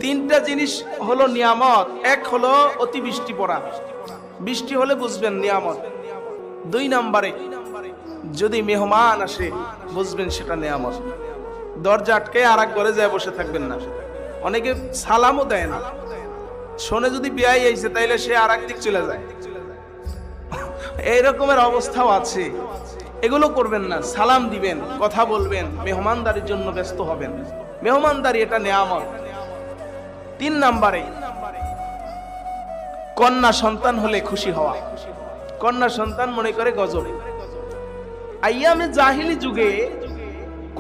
তিনটা জিনিস হলো নিয়ামত। এক হলো অতিবৃষ্টি পড়া, বৃষ্টি হলে বুঝবেন নিয়ামত। দুই নম্বরে যদি মেহমান আসে বুঝবেন সেটা নিয়ামত। দরজা আটকে আর এক ঘরে যায় বসে থাকবেন না। অনেকে সালামও দেয় না, শোনে যদি বিয়াই আইছে তাইলে সে আর এক দিক চলে যায়। এই রকমের অবস্থাও আছে। এগুলো করবেন না, সালাম দিবেন, কথা বলবেন, মেহমানদারির জন্য ব্যস্ত হবেন। মেহমানদারি এটা নিয়ামত। তিন নম্বরে কন্যা সন্তান হলে খুশি হওয়া। কন্যা সন্তান মনে করে গজব। আইয়ামে জাহিলি যুগে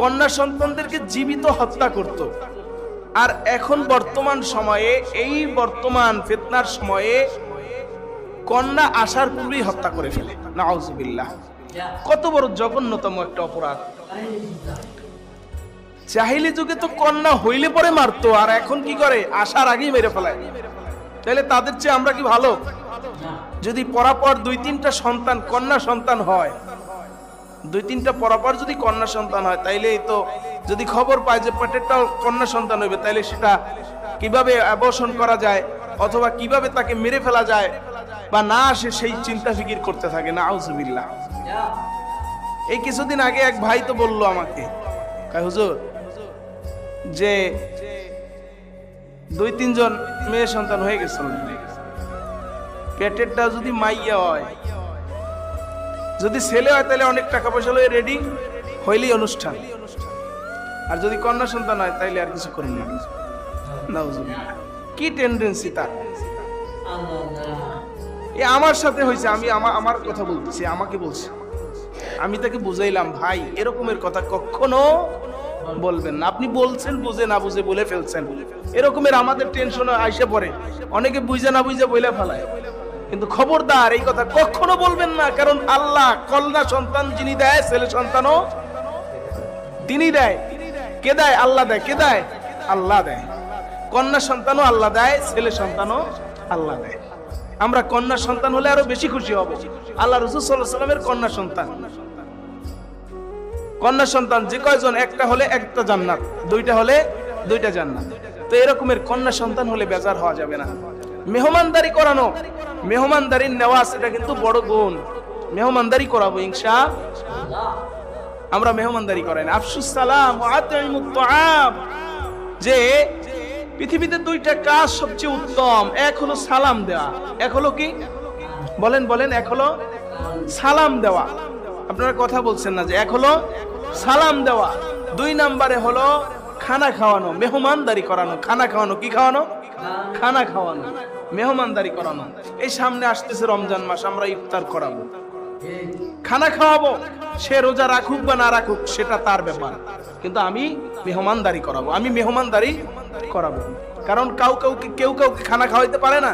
কন্যা সন্তানদেরকে জীবিত হত্যা করত, আর এখন বর্তমান সময়ে, এই বর্তমান ফিতনার সময়ে কন্যা আসার পূর্বেই হত্যা করে ফেলে। নাউজুবিল্লাহ, কত বড় জঘন্যতম একটা অপরাধ। জাহিলি যুগে তো কন্যা হইলে পরে মারতো, আর এখন কি করে? আসার আগেই মেরে ফেলায়। তাহলে তাদের চেয়ে আমরা কি ভালো? যদি পরাপর দুই তিনটা সন্তান কন্যা সন্তান হয়, দুই তিনটা পরাপর যদি কন্যা সন্তান হয়, তাইলেই তো যদি খবর পায় যে পেটেরটাও কন্যা সন্তান হইবে, তাইলে সেটা কিভাবে অ্যাবর্শন করা যায় অথবা কিভাবে তাকে মেরে ফেলা যায় বা না আসে সেই চিন্তা ফিকির করতে থাকে। নাউজুবিল্লাহ। এই কিছুদিন আগে এক ভাই তো বললো আমাকে, হুজুর যে দুই তিনজন মেয়ে সন্তান হয়ে গেছে, পেটেরটা যদি মাইয়া হয়, যদি ছেলে হয় তাহলে অনেক টাকা পয়সা লয়ে রেডি হইলেই অনুষ্ঠান, আর যদি কন্যা সন্তান হয় তাইলে আর কিছু করুন না। নাউজুবিল্লাহ, কি টেন্ডেন্সি তার! এ আমার সাথে হয়েছে, আমি আমার কথা বলতেছি, আমাকে বলছে। আমি তাকে বুঝাইলাম, ভাই এরকমের কথা কখনো বলবেন না। আপনি বলছেন বুঝে না বুঝে বলে ফেলছেন, এরকমের আমাদের টেনশন আইসে পড়ে, অনেকে বুঝে না বুঝে বলে ফেলায়। কিন্তু খবরদার এই কথা কখনো বলবেন না, কারণ আল্লাহ কন্যা সন্তান যিনি দেয়, ছেলে সন্তানও তিনি দেয়। কে দেয়? আল্লাহ দেয়। কে দেয়? আল্লাহ দেয়। কন্যা সন্তানও আল্লাহ দেয়, ছেলে সন্তানও আল্লাহ দেয়। আমরা কন্যা সন্তান হলে আরো বেশি খুশি হব। আল্লাহ রাসূল সাল্লাল্লাহু আলাইহি ওয়াসাল্লামের কন্যা সন্তান, কন্যা সন্তান যে কয়জন, একটা হলে একটা জান্নাত, দুইটা হলে দুইটা জান্নাত। তো এরকমের কন্যা সন্তান হলে বেজার হওয়া যাবে না। মেহমানদারি করানো, মেহমানদারির নেওয়া, সেটা কিন্তু বড় গুণ। মেহমানদারি করাবো ইনশাআল্লাহ। আমরা মেহমানদারি করাই না। আফশুস সালাম ওয়া আতইমুত তুআম, যে পৃথিবীতে দুইটা কাজ সবচেয়ে উত্তম। এক হলো সালাম দেওয়া, এক হলো কি? বলেন বলেন। এক হলো সালাম দেওয়া। আপনারা কথা বলছেন না যে এক হলো সালাম দেওয়া। দুই নম্বরে হলো খানা খাওয়ানো, মেহমানদারি করানো। খানা খাওয়ানো, কি খাওয়ানো? খানা খাওয়ানো, মেহমানদারি করানো। এই সামনে আসতেছে রমজান মাস, আমরা ইফতার করাবো, খানা খাওয়াবো। সে রোজা রাখুক বা না রাখুক সেটা তার ব্যাপার, কিন্তু আমি মেহমানদারি করাবো। আমি মেহমানদারি করাবো, কারণ কেউ কাউকে খানা খাওয়াইতে পারে না।